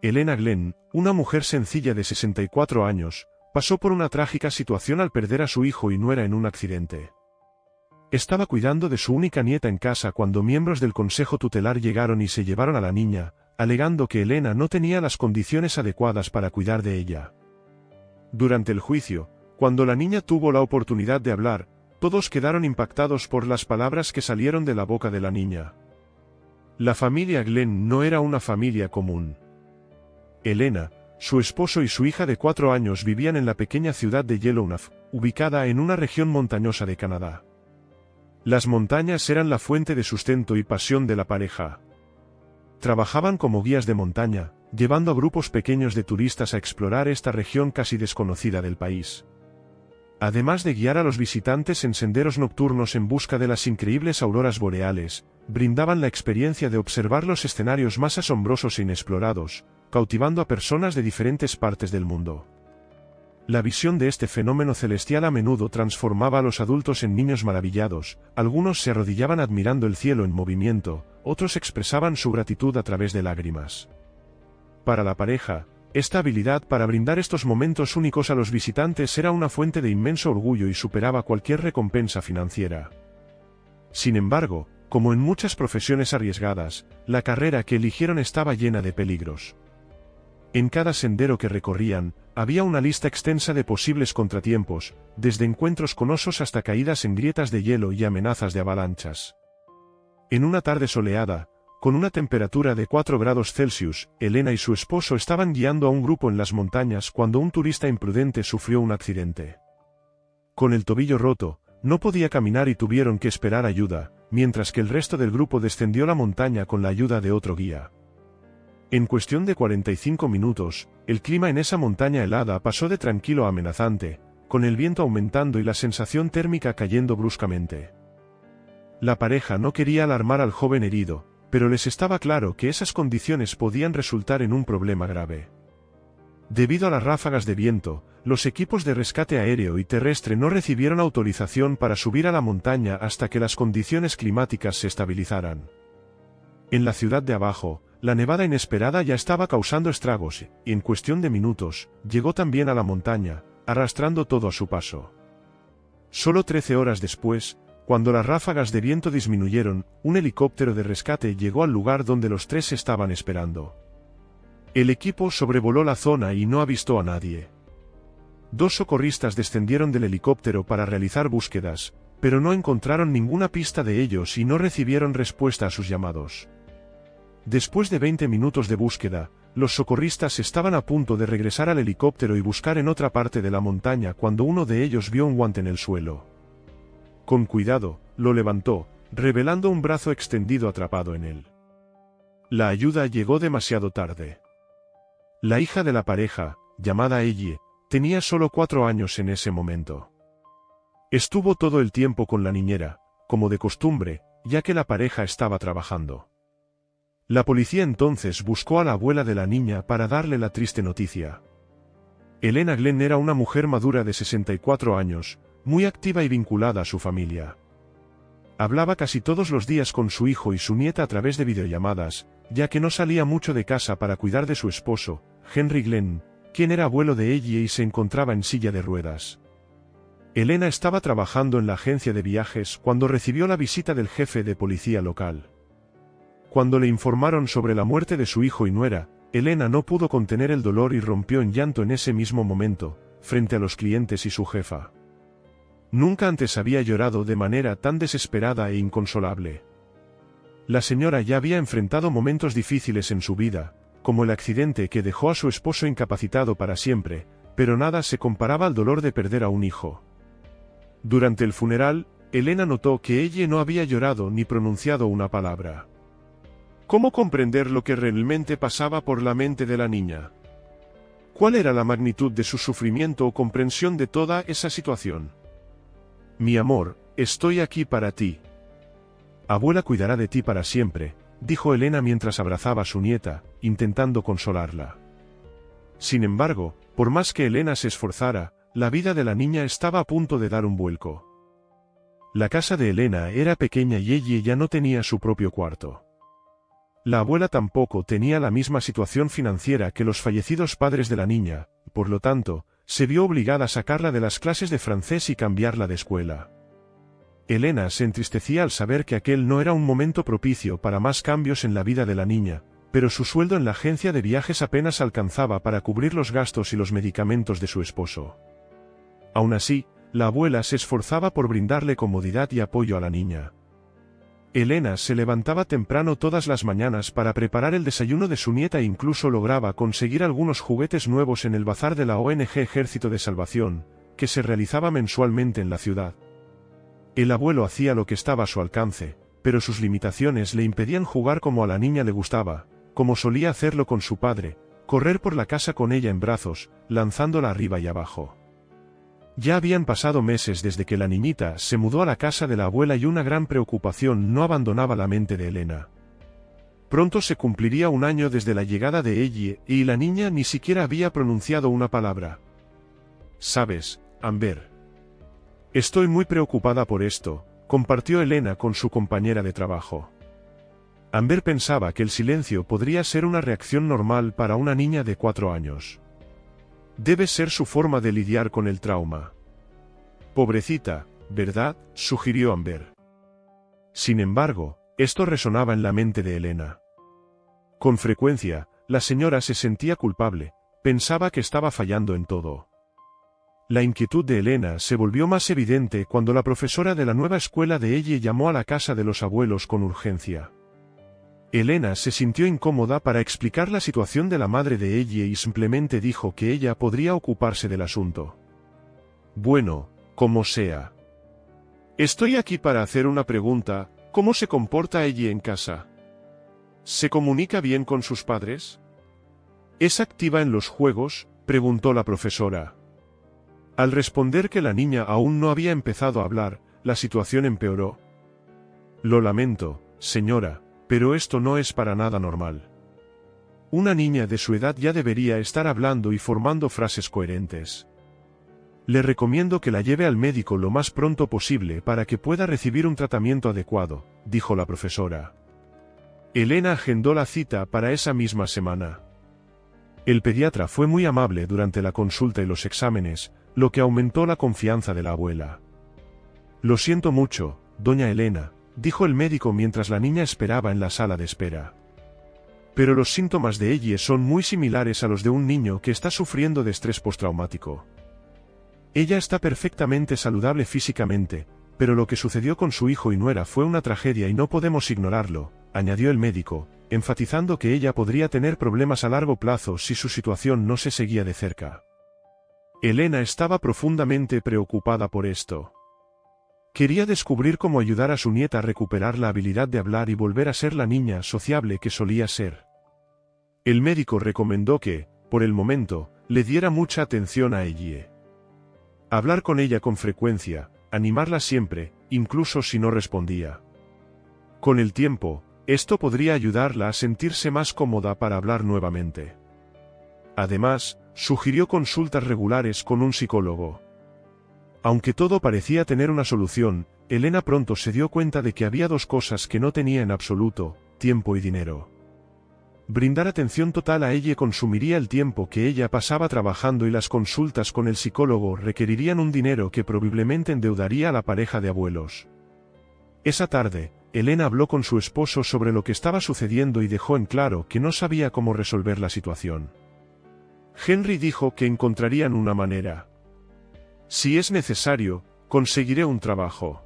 Elena Glenn, una mujer sencilla de 64 años, pasó por una trágica situación al perder a su hijo y nuera en un accidente. Estaba cuidando de su única nieta en casa cuando miembros del consejo tutelar llegaron y se llevaron a la niña, alegando que Elena no tenía las condiciones adecuadas para cuidar de ella. Durante el juicio, cuando la niña tuvo la oportunidad de hablar, todos quedaron impactados por las palabras que salieron de la boca de la niña. La familia Glenn no era una familia común. Elena, su esposo y su hija de 4 años vivían en la pequeña ciudad de Yellowknife, ubicada en una región montañosa de Canadá. Las montañas eran la fuente de sustento y pasión de la pareja. Trabajaban como guías de montaña, llevando a grupos pequeños de turistas a explorar esta región casi desconocida del país. Además de guiar a los visitantes en senderos nocturnos en busca de las increíbles auroras boreales, brindaban la experiencia de observar los escenarios más asombrosos e inexplorados, cautivando a personas de diferentes partes del mundo. La visión de este fenómeno celestial a menudo transformaba a los adultos en niños maravillados, algunos se arrodillaban admirando el cielo en movimiento, otros expresaban su gratitud a través de lágrimas. Para la pareja, esta habilidad para brindar estos momentos únicos a los visitantes era una fuente de inmenso orgullo y superaba cualquier recompensa financiera. Sin embargo, como en muchas profesiones arriesgadas, la carrera que eligieron estaba llena de peligros. En cada sendero que recorrían, había una lista extensa de posibles contratiempos, desde encuentros con osos hasta caídas en grietas de hielo y amenazas de avalanchas. En una tarde soleada, con una temperatura de 4 grados Celsius, Elena y su esposo estaban guiando a un grupo en las montañas cuando un turista imprudente sufrió un accidente. Con el tobillo roto, no podía caminar y tuvieron que esperar ayuda, mientras que el resto del grupo descendió la montaña con la ayuda de otro guía. En cuestión de 45 minutos, el clima en esa montaña helada pasó de tranquilo a amenazante, con el viento aumentando y la sensación térmica cayendo bruscamente. La pareja no quería alarmar al joven herido, pero les estaba claro que esas condiciones podían resultar en un problema grave. Debido a las ráfagas de viento, los equipos de rescate aéreo y terrestre no recibieron autorización para subir a la montaña hasta que las condiciones climáticas se estabilizaran. En la ciudad de abajo, la nevada inesperada ya estaba causando estragos, y en cuestión de minutos, llegó también a la montaña, arrastrando todo a su paso. Solo 13 horas después, cuando las ráfagas de viento disminuyeron, un helicóptero de rescate llegó al lugar donde los tres estaban esperando. El equipo sobrevoló la zona y no avistó a nadie. 2 socorristas descendieron del helicóptero para realizar búsquedas, pero no encontraron ninguna pista de ellos y no recibieron respuesta a sus llamados. Después de 20 minutos de búsqueda, los socorristas estaban a punto de regresar al helicóptero y buscar en otra parte de la montaña cuando uno de ellos vio un guante en el suelo. Con cuidado, lo levantó, revelando un brazo extendido atrapado en él. La ayuda llegó demasiado tarde. La hija de la pareja, llamada Ellie, tenía solo 4 años en ese momento. Estuvo todo el tiempo con la niñera, como de costumbre, ya que la pareja estaba trabajando. La policía entonces buscó a la abuela de la niña para darle la triste noticia. Elena Glenn era una mujer madura de 64 años, muy activa y vinculada a su familia. Hablaba casi todos los días con su hijo y su nieta a través de videollamadas, ya que no salía mucho de casa para cuidar de su esposo, Henry Glenn, quien era abuelo de Ellie y se encontraba en silla de ruedas. Elena estaba trabajando en la agencia de viajes cuando recibió la visita del jefe de policía local. Cuando le informaron sobre la muerte de su hijo y nuera, Elena no pudo contener el dolor y rompió en llanto en ese mismo momento, frente a los clientes y su jefa. Nunca antes había llorado de manera tan desesperada e inconsolable. La señora ya había enfrentado momentos difíciles en su vida, como el accidente que dejó a su esposo incapacitado para siempre, pero nada se comparaba al dolor de perder a un hijo. Durante el funeral, Elena notó que ella no había llorado ni pronunciado una palabra. ¿Cómo comprender lo que realmente pasaba por la mente de la niña? ¿Cuál era la magnitud de su sufrimiento o comprensión de toda esa situación? Mi amor, estoy aquí para ti. Abuela cuidará de ti para siempre, dijo Elena mientras abrazaba a su nieta, intentando consolarla. Sin embargo, por más que Elena se esforzara, la vida de la niña estaba a punto de dar un vuelco. La casa de Elena era pequeña y ella ya no tenía su propio cuarto. La abuela tampoco tenía la misma situación financiera que los fallecidos padres de la niña, por lo tanto, se vio obligada a sacarla de las clases de francés y cambiarla de escuela. Elena se entristecía al saber que aquel no era un momento propicio para más cambios en la vida de la niña, pero su sueldo en la agencia de viajes apenas alcanzaba para cubrir los gastos y los medicamentos de su esposo. Aún así, la abuela se esforzaba por brindarle comodidad y apoyo a la niña. Elena se levantaba temprano todas las mañanas para preparar el desayuno de su nieta e incluso lograba conseguir algunos juguetes nuevos en el bazar de la ONG Ejército de Salvación, que se realizaba mensualmente en la ciudad. El abuelo hacía lo que estaba a su alcance, pero sus limitaciones le impedían jugar como a la niña le gustaba, como solía hacerlo con su padre, correr por la casa con ella en brazos, lanzándola arriba y abajo. Ya habían pasado meses desde que la niñita se mudó a la casa de la abuela y una gran preocupación no abandonaba la mente de Elena. Pronto se cumpliría un año desde la llegada de ella y la niña ni siquiera había pronunciado una palabra. «¿Sabes, Amber? Estoy muy preocupada por esto», compartió Elena con su compañera de trabajo. Amber pensaba que el silencio podría ser una reacción normal para una niña de 4 años. Debe ser su forma de lidiar con el trauma. Pobrecita, ¿verdad?, sugirió Amber. Sin embargo, esto resonaba en la mente de Elena. Con frecuencia, la señora se sentía culpable, pensaba que estaba fallando en todo. La inquietud de Elena se volvió más evidente cuando la profesora de la nueva escuela de ella llamó a la casa de los abuelos con urgencia. Elena se sintió incómoda para explicar la situación de la madre de ella y simplemente dijo que ella podría ocuparse del asunto. «Bueno, como sea. Estoy aquí para hacer una pregunta, ¿cómo se comporta ella en casa? ¿Se comunica bien con sus padres? ¿Es activa en los juegos?», preguntó la profesora. Al responder que la niña aún no había empezado a hablar, la situación empeoró. «Lo lamento, señora, pero esto no es para nada normal. Una niña de su edad ya debería estar hablando y formando frases coherentes. Le recomiendo que la lleve al médico lo más pronto posible para que pueda recibir un tratamiento adecuado», dijo la profesora. Elena agendó la cita para esa misma semana. El pediatra fue muy amable durante la consulta y los exámenes, lo que aumentó la confianza de la abuela. «Lo siento mucho, doña Elena», dijo el médico mientras la niña esperaba en la sala de espera. «Pero los síntomas de ella son muy similares a los de un niño que está sufriendo de estrés postraumático. Ella está perfectamente saludable físicamente, pero lo que sucedió con su hijo y nuera fue una tragedia y no podemos ignorarlo», añadió el médico, enfatizando que ella podría tener problemas a largo plazo si su situación no se seguía de cerca. Elena estaba profundamente preocupada por esto. Quería descubrir cómo ayudar a su nieta a recuperar la habilidad de hablar y volver a ser la niña sociable que solía ser. El médico recomendó que, por el momento, le diera mucha atención a ella. Hablar con ella con frecuencia, animarla siempre, incluso si no respondía. Con el tiempo, esto podría ayudarla a sentirse más cómoda para hablar nuevamente. Además, sugirió consultas regulares con un psicólogo. Aunque todo parecía tener una solución, Elena pronto se dio cuenta de que había dos cosas que no tenía en absoluto: tiempo y dinero. Brindar atención total a ella consumiría el tiempo que ella pasaba trabajando y las consultas con el psicólogo requerirían un dinero que probablemente endeudaría a la pareja de abuelos. Esa tarde, Elena habló con su esposo sobre lo que estaba sucediendo y dejó en claro que no sabía cómo resolver la situación. Henry dijo que encontrarían una manera. «Si es necesario, conseguiré un trabajo.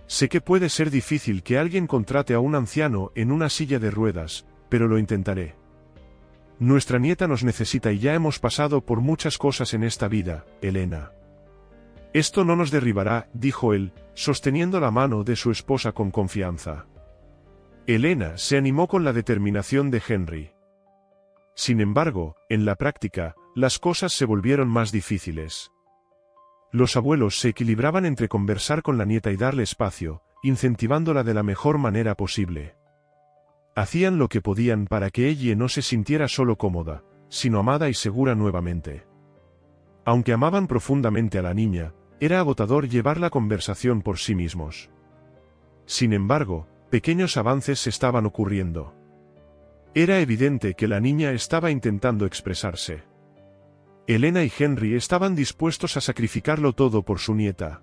Sé que puede ser difícil que alguien contrate a un anciano en una silla de ruedas, pero lo intentaré. Nuestra nieta nos necesita y ya hemos pasado por muchas cosas en esta vida, Elena. Esto no nos derribará», dijo él, sosteniendo la mano de su esposa con confianza. Elena se animó con la determinación de Henry. Sin embargo, en la práctica, las cosas se volvieron más difíciles. Los abuelos se equilibraban entre conversar con la nieta y darle espacio, incentivándola de la mejor manera posible. Hacían lo que podían para que ella no se sintiera solo cómoda, sino amada y segura nuevamente. Aunque amaban profundamente a la niña, era agotador llevar la conversación por sí mismos. Sin embargo, pequeños avances estaban ocurriendo. Era evidente que la niña estaba intentando expresarse. Elena y Henry estaban dispuestos a sacrificarlo todo por su nieta.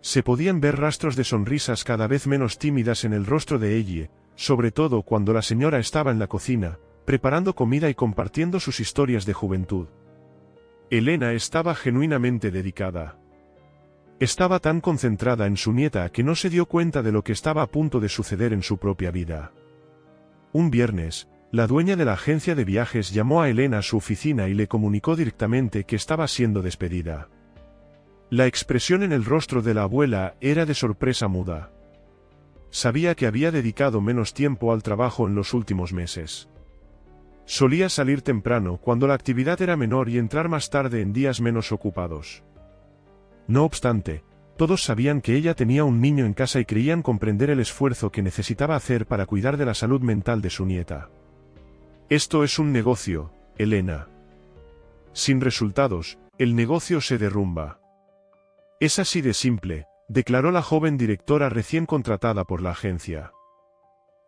Se podían ver rastros de sonrisas cada vez menos tímidas en el rostro de Ellie, sobre todo cuando la señora estaba en la cocina, preparando comida y compartiendo sus historias de juventud. Elena estaba genuinamente dedicada. Estaba tan concentrada en su nieta que no se dio cuenta de lo que estaba a punto de suceder en su propia vida. Un viernes, la dueña de la agencia de viajes llamó a Elena a su oficina y le comunicó directamente que estaba siendo despedida. La expresión en el rostro de la abuela era de sorpresa muda. Sabía que había dedicado menos tiempo al trabajo en los últimos meses. Solía salir temprano cuando la actividad era menor y entrar más tarde en días menos ocupados. No obstante, todos sabían que ella tenía un niño en casa y creían comprender el esfuerzo que necesitaba hacer para cuidar de la salud mental de su nieta. Esto es un negocio, Elena. Sin resultados, el negocio se derrumba. Es así de simple, declaró la joven directora recién contratada por la agencia.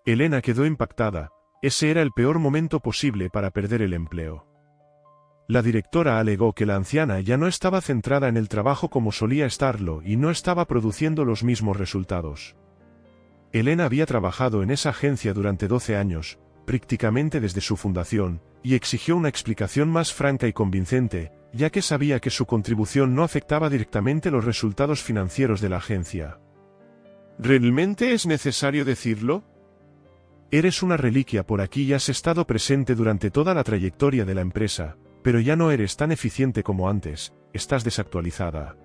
Elena quedó impactada, ese era el peor momento posible para perder el empleo. La directora alegó que la anciana ya no estaba centrada en el trabajo como solía estarlo y no estaba produciendo los mismos resultados. Elena había trabajado en esa agencia durante 12 años, prácticamente desde su fundación, y exigió una explicación más franca y convincente, ya que sabía que su contribución no afectaba directamente los resultados financieros de la agencia. ¿Realmente es necesario decirlo? Eres una reliquia por aquí y has estado presente durante toda la trayectoria de la empresa, pero ya no eres tan eficiente como antes, estás desactualizada.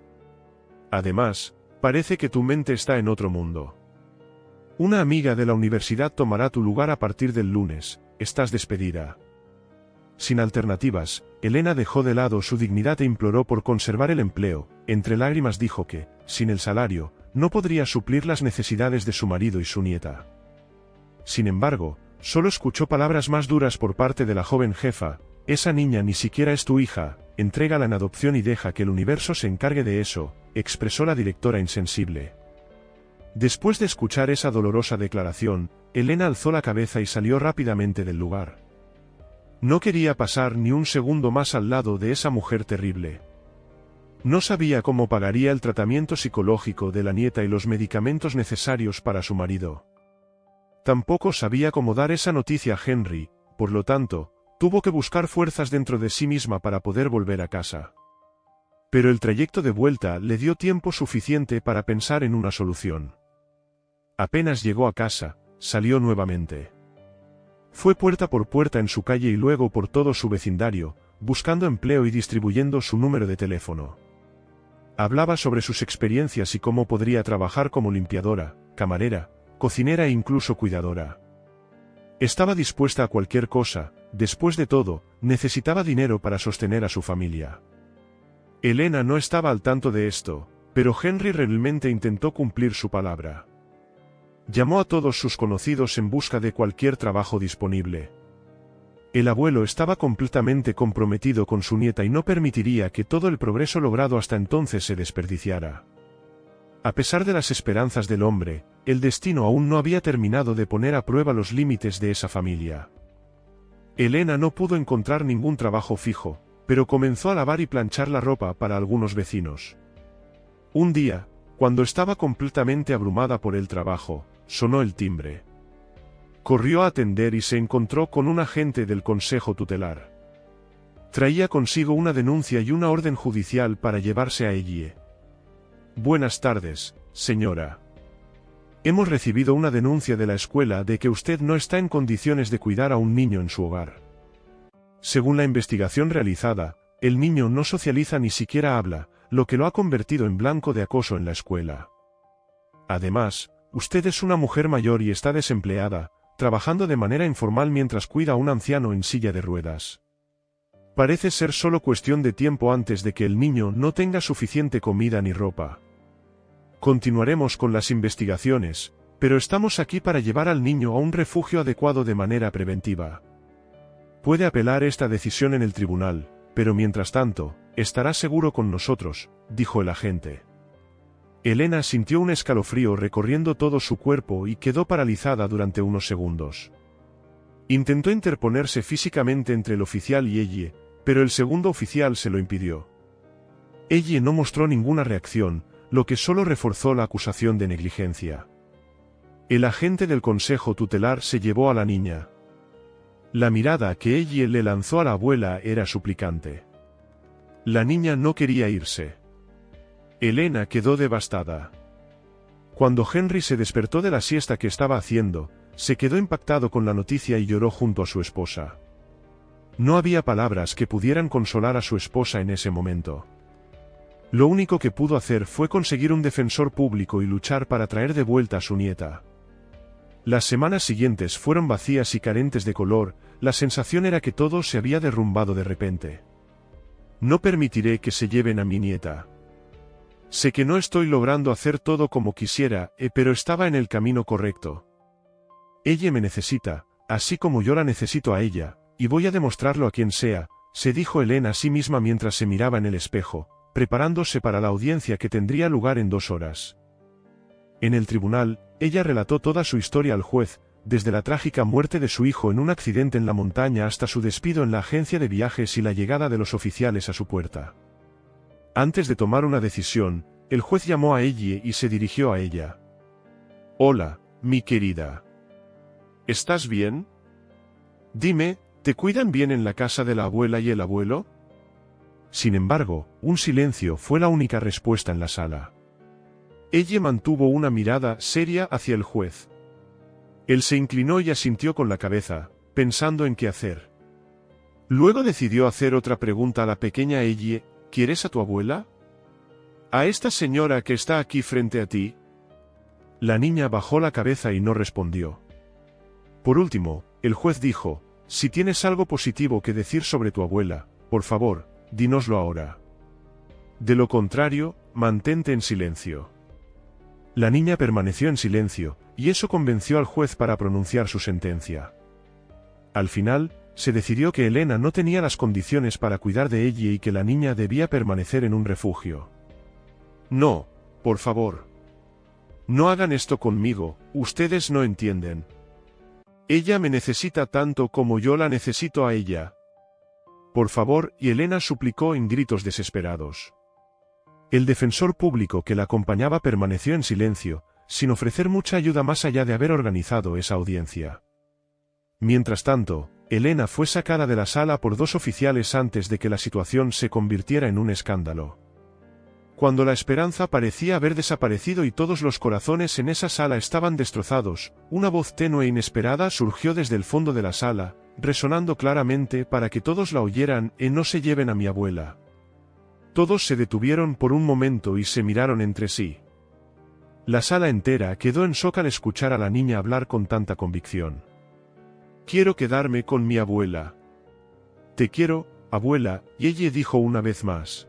Además, parece que tu mente está en otro mundo. Una amiga de la universidad tomará tu lugar a partir del lunes, estás despedida. Sin alternativas, Elena dejó de lado su dignidad e imploró por conservar el empleo, entre lágrimas dijo que, sin el salario, no podría suplir las necesidades de su marido y su nieta. Sin embargo, solo escuchó palabras más duras por parte de la joven jefa: esa niña ni siquiera es tu hija, entrégala en adopción y deja que el universo se encargue de eso, expresó la directora insensible. Después de escuchar esa dolorosa declaración, Elena alzó la cabeza y salió rápidamente del lugar. No quería pasar ni un segundo más al lado de esa mujer terrible. No sabía cómo pagaría el tratamiento psicológico de la nieta y los medicamentos necesarios para su marido. Tampoco sabía cómo dar esa noticia a Henry, por lo tanto, tuvo que buscar fuerzas dentro de sí misma para poder volver a casa. Pero el trayecto de vuelta le dio tiempo suficiente para pensar en una solución. Apenas llegó a casa, salió nuevamente. Fue puerta por puerta en su calle y luego por todo su vecindario, buscando empleo y distribuyendo su número de teléfono. Hablaba sobre sus experiencias y cómo podría trabajar como limpiadora, camarera, cocinera e incluso cuidadora. Estaba dispuesta a cualquier cosa, después de todo, necesitaba dinero para sostener a su familia. Elena no estaba al tanto de esto, pero Henry realmente intentó cumplir su palabra. Llamó a todos sus conocidos en busca de cualquier trabajo disponible. El abuelo estaba completamente comprometido con su nieta y no permitiría que todo el progreso logrado hasta entonces se desperdiciara. A pesar de las esperanzas del hombre, el destino aún no había terminado de poner a prueba los límites de esa familia. Elena no pudo encontrar ningún trabajo fijo, pero comenzó a lavar y planchar la ropa para algunos vecinos. Un día, cuando estaba completamente abrumada por el trabajo, sonó el timbre. Corrió a atender y se encontró con un agente del consejo tutelar. Traía consigo una denuncia y una orden judicial para llevarse a Ellie. Buenas tardes, señora. Hemos recibido una denuncia de la escuela de que usted no está en condiciones de cuidar a un niño en su hogar. Según la investigación realizada, el niño no socializa ni siquiera habla, lo que lo ha convertido en blanco de acoso en la escuela. Además, usted es una mujer mayor y está desempleada, trabajando de manera informal mientras cuida a un anciano en silla de ruedas. Parece ser solo cuestión de tiempo antes de que el niño no tenga suficiente comida ni ropa. Continuaremos con las investigaciones, pero estamos aquí para llevar al niño a un refugio adecuado de manera preventiva. Puede apelar esta decisión en el tribunal, pero mientras tanto, estará seguro con nosotros, dijo el agente. Elena sintió un escalofrío recorriendo todo su cuerpo y quedó paralizada durante unos segundos. Intentó interponerse físicamente entre el oficial y Ellie, pero el segundo oficial se lo impidió. Ellie no mostró ninguna reacción, lo que solo reforzó la acusación de negligencia. El agente del consejo tutelar se llevó a la niña. La mirada que Ellie le lanzó a la abuela era suplicante. La niña no quería irse. Elena quedó devastada. Cuando Henry se despertó de la siesta que estaba haciendo, se quedó impactado con la noticia y lloró junto a su esposa. No había palabras que pudieran consolar a su esposa en ese momento. Lo único que pudo hacer fue conseguir un defensor público y luchar para traer de vuelta a su nieta. Las semanas siguientes fueron vacías y carentes de color, la sensación era que todo se había derrumbado de repente. No permitiré que se lleven a mi nieta. Sé que no estoy logrando hacer todo como quisiera, pero estaba en el camino correcto. Ella me necesita, así como yo la necesito a ella, y voy a demostrarlo a quien sea, se dijo Elena a sí misma mientras se miraba en el espejo, preparándose para la audiencia que tendría lugar en 2 horas. En el tribunal, ella relató toda su historia al juez, desde la trágica muerte de su hijo en un accidente en la montaña hasta su despido en la agencia de viajes y la llegada de los oficiales a su puerta. Antes de tomar una decisión, el juez llamó a Ellie y se dirigió a ella. «Hola, mi querida. ¿Estás bien? Dime, ¿te cuidan bien en la casa de la abuela y el abuelo?» Sin embargo, un silencio fue la única respuesta en la sala. Ella mantuvo una mirada seria hacia el juez. Él se inclinó y asintió con la cabeza, pensando en qué hacer. Luego decidió hacer otra pregunta a la pequeña Ellie: ¿quieres a tu abuela? ¿A esta señora que está aquí frente a ti? La niña bajó la cabeza y no respondió. Por último, el juez dijo: si tienes algo positivo que decir sobre tu abuela, por favor, dínoslo ahora. De lo contrario, mantente en silencio. La niña permaneció en silencio, y eso convenció al juez para pronunciar su sentencia. Al final, se decidió que Elena no tenía las condiciones para cuidar de ella y que la niña debía permanecer en un refugio. No, por favor. No hagan esto conmigo, ustedes no entienden. Ella me necesita tanto como yo la necesito a ella. Por favor, y Elena suplicó en gritos desesperados. El defensor público que la acompañaba permaneció en silencio, sin ofrecer mucha ayuda más allá de haber organizado esa audiencia. Mientras tanto, Elena fue sacada de la sala por 2 oficiales antes de que la situación se convirtiera en un escándalo. Cuando la esperanza parecía haber desaparecido y todos los corazones en esa sala estaban destrozados, una voz tenue e inesperada surgió desde el fondo de la sala, resonando claramente para que todos la oyeran: no se lleven a mi abuela. Todos se detuvieron por un momento y se miraron entre sí. La sala entera quedó en shock al escuchar a la niña hablar con tanta convicción. Quiero quedarme con mi abuela. Te quiero, abuela, y ella dijo una vez más.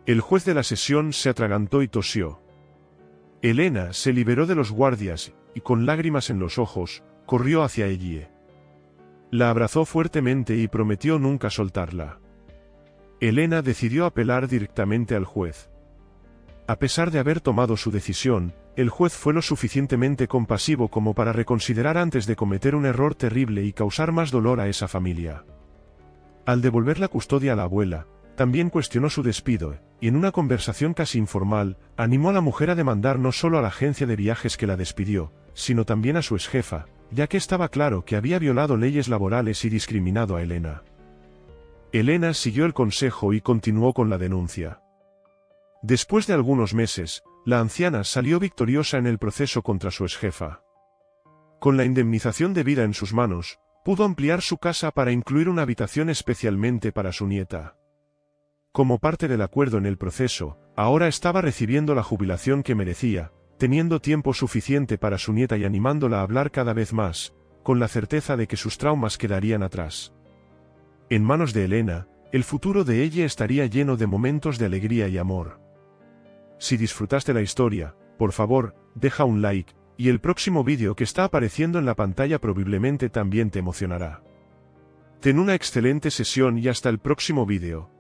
El juez de la sesión se atragantó y tosió. Elena se liberó de los guardias y, con lágrimas en los ojos, corrió hacia Ellie. La abrazó fuertemente y prometió nunca soltarla. Elena decidió apelar directamente al juez. A pesar de haber tomado su decisión, el juez fue lo suficientemente compasivo como para reconsiderar antes de cometer un error terrible y causar más dolor a esa familia. Al devolver la custodia a la abuela, también cuestionó su despido, y en una conversación casi informal, animó a la mujer a demandar no solo a la agencia de viajes que la despidió, sino también a su exjefa, ya que estaba claro que había violado leyes laborales y discriminado a Elena. Elena siguió el consejo y continuó con la denuncia. Después de algunos meses, la anciana salió victoriosa en el proceso contra su exjefa. Con la indemnización debida en sus manos, pudo ampliar su casa para incluir una habitación especialmente para su nieta. Como parte del acuerdo en el proceso, ahora estaba recibiendo la jubilación que merecía, teniendo tiempo suficiente para su nieta y animándola a hablar cada vez más, con la certeza de que sus traumas quedarían atrás. En manos de Elena, el futuro de ella estaría lleno de momentos de alegría y amor. Si disfrutaste la historia, por favor, deja un like, y el próximo vídeo que está apareciendo en la pantalla probablemente también te emocionará. Ten una excelente sesión y hasta el próximo vídeo.